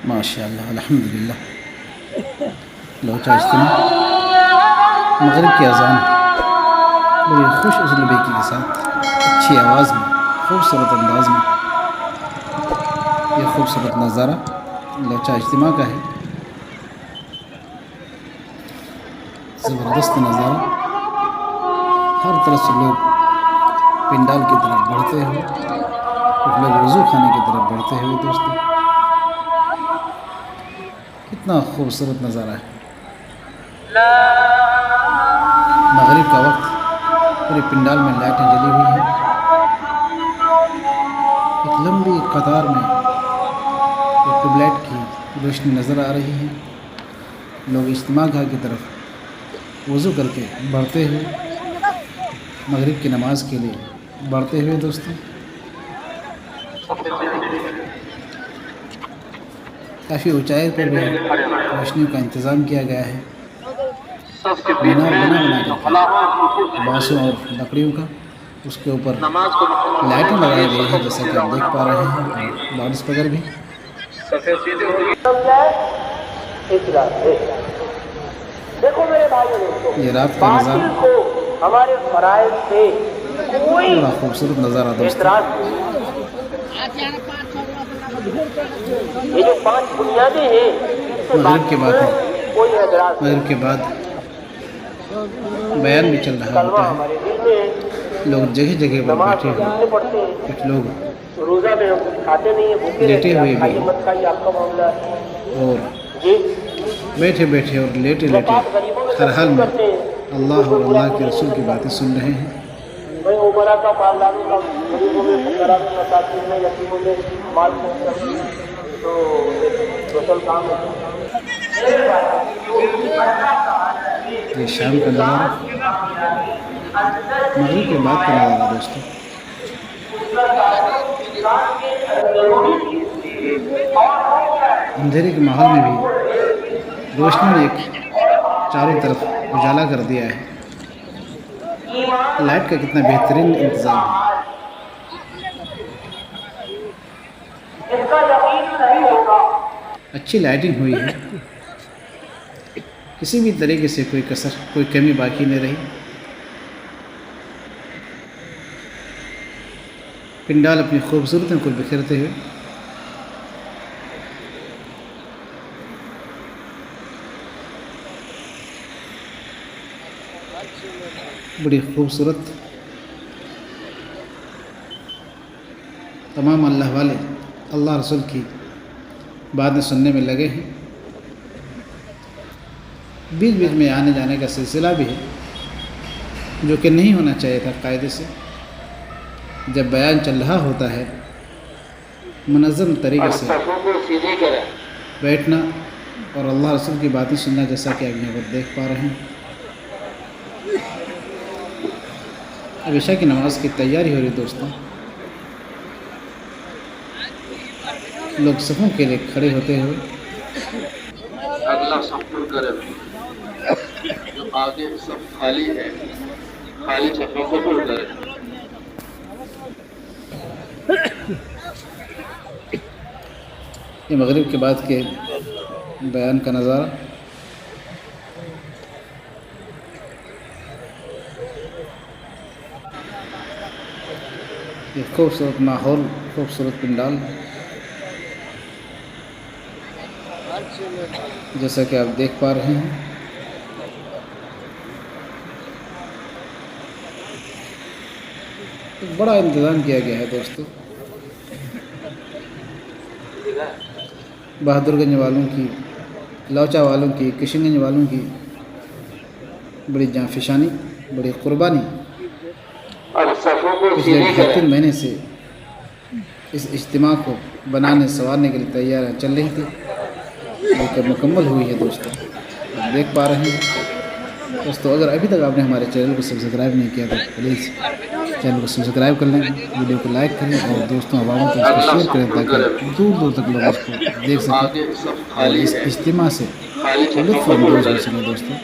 ماشاء اللہ الحمدللہ لوچا اجتماع مغرب کی اذان بڑی خوش اسلوبی کے ساتھ اچھی آواز میں خوبصورت انداز میں یہ خوبصورت نظارہ لوچا اجتماع کا ہے. زبردست نظارہ. ہر طرف سے لوگ پنڈال کی طرف بڑھتے ہوئے کچھ لوگ وضو خانے کی طرف بڑھتے ہوئے. دوستو کتنا خوبصورت نظارہ ہے. مغرب کا وقت پورے پنڈال میں لائٹیں جلی ہوئی ہیں. ایک لمبی قطار میں ٹیوب لائٹ کی روشنی نظر آ رہی ہے. لوگ اجتماع گاہ کی طرف وضو کر کے بڑھتے ہوئے مغرب کی نماز کے لیے بڑھتے ہوئے. دوستوں کافی اونچائی پر بھی روشنیوں کا انتظام کیا گیا ہے. مینار بنا کر بانسوں اور لکڑیوں کا اس کے اوپر لائٹیں لگائی گئی ہیں جیسا کہ آپ دیکھ پا رہے ہیں. اور لاؤڈ اسپیکر بھی. یہ رات کا نظارہ بڑا خوبصورت نظارہ. دوستوں یہ جو 5 بنیادیں ہیں مغرب کے بعد مغرب کے بعد بیان بھی چل رہا ہوتا ہے. لوگ جگہ جگہ پر بیٹھے ہوئے کچھ لوگ روزہ میں کھاتے نہیں ہیں بھوکے لیٹے ہوئے بھی مت کھائیے آپ کا معاملہ ہے. اور بیٹھے بیٹھے اور لیٹے ہر حال میں اللہ اور اللہ کے رسول کی باتیں سن رہے ہیں. میں عمرہ کا پارلانی کا غریبوں میں فقراء میں مساکین میں یتیموں میں مال تو سوشل کام یہ شام کا نظارہ مغرب کے بعد کا نظارہ. دوستوں اندھیرے کے ماحول میں بھی روشنی نے ایک چاروں طرف اجالا کر دیا ہے. لائٹ کا کتنا بہترین انتظام ہے. اچھی لائٹنگ ہوئی ہے. کسی بھی طریقے سے کوئی کسر کوئی کمی باقی نہیں رہی. پنڈال اپنی خوبصورتیوں کو بکھیرتے ہوئے بڑی خوبصورت. تمام اللہ والے اللہ رسول کی باتیں سننے میں لگے ہیں. بیچ بیچ میں آنے جانے کا سلسلہ بھی ہے جو کہ نہیں ہونا چاہیے تھا. قاعدے سے جب بیان چل رہا ہوتا ہے منظم طریقے سے بیٹھنا اور اللہ رسول کی باتیں سننا جیسا کہ آپ یہاں پر دیکھ پا رہے ہیں. اب عشاء کی نماز کی تیاری ہو رہی. دوستوں لوگ صفوں کے لیے کھڑے ہوتے ہوئے اگلا صف پر کرے جو آگے صف خالی ہے خالی صفوں کو پر کرے. یہ مغرب کے بعد کے بیان کا نظارہ. یہ خوبصورت ماحول خوبصورت پنڈال جیسا کہ آپ دیکھ پا رہے ہیں. ایک بڑا انتظام کیا گیا ہے. دوستو بہادر گنج والوں کی لوچا والوں کی کشن گنج والوں کی بڑی جانفشانی بڑی قربانی پچھلے 2-3 مہینے سے اس اجتماع کو بنانے سنوارنے کے لیے تیاریاں چل رہی تھی جو کہ مکمل ہوئی ہے. دوستو آپ دیکھ پا رہے ہیں. دوستو اگر ابھی تک آپ نے ہمارے چینل کو سبسکرائب نہیں کیا تو پلیز چینل کو سبسکرائب کر لیں, ویڈیو کو لائک کریں اور دوستوں عواموں کو اس کو شیئر کریں تاکہ دور دور تک لوگ اس کو دیکھ سکیں اور اس اجتماع سے لطف اندوز ہو سکیں. دوستوں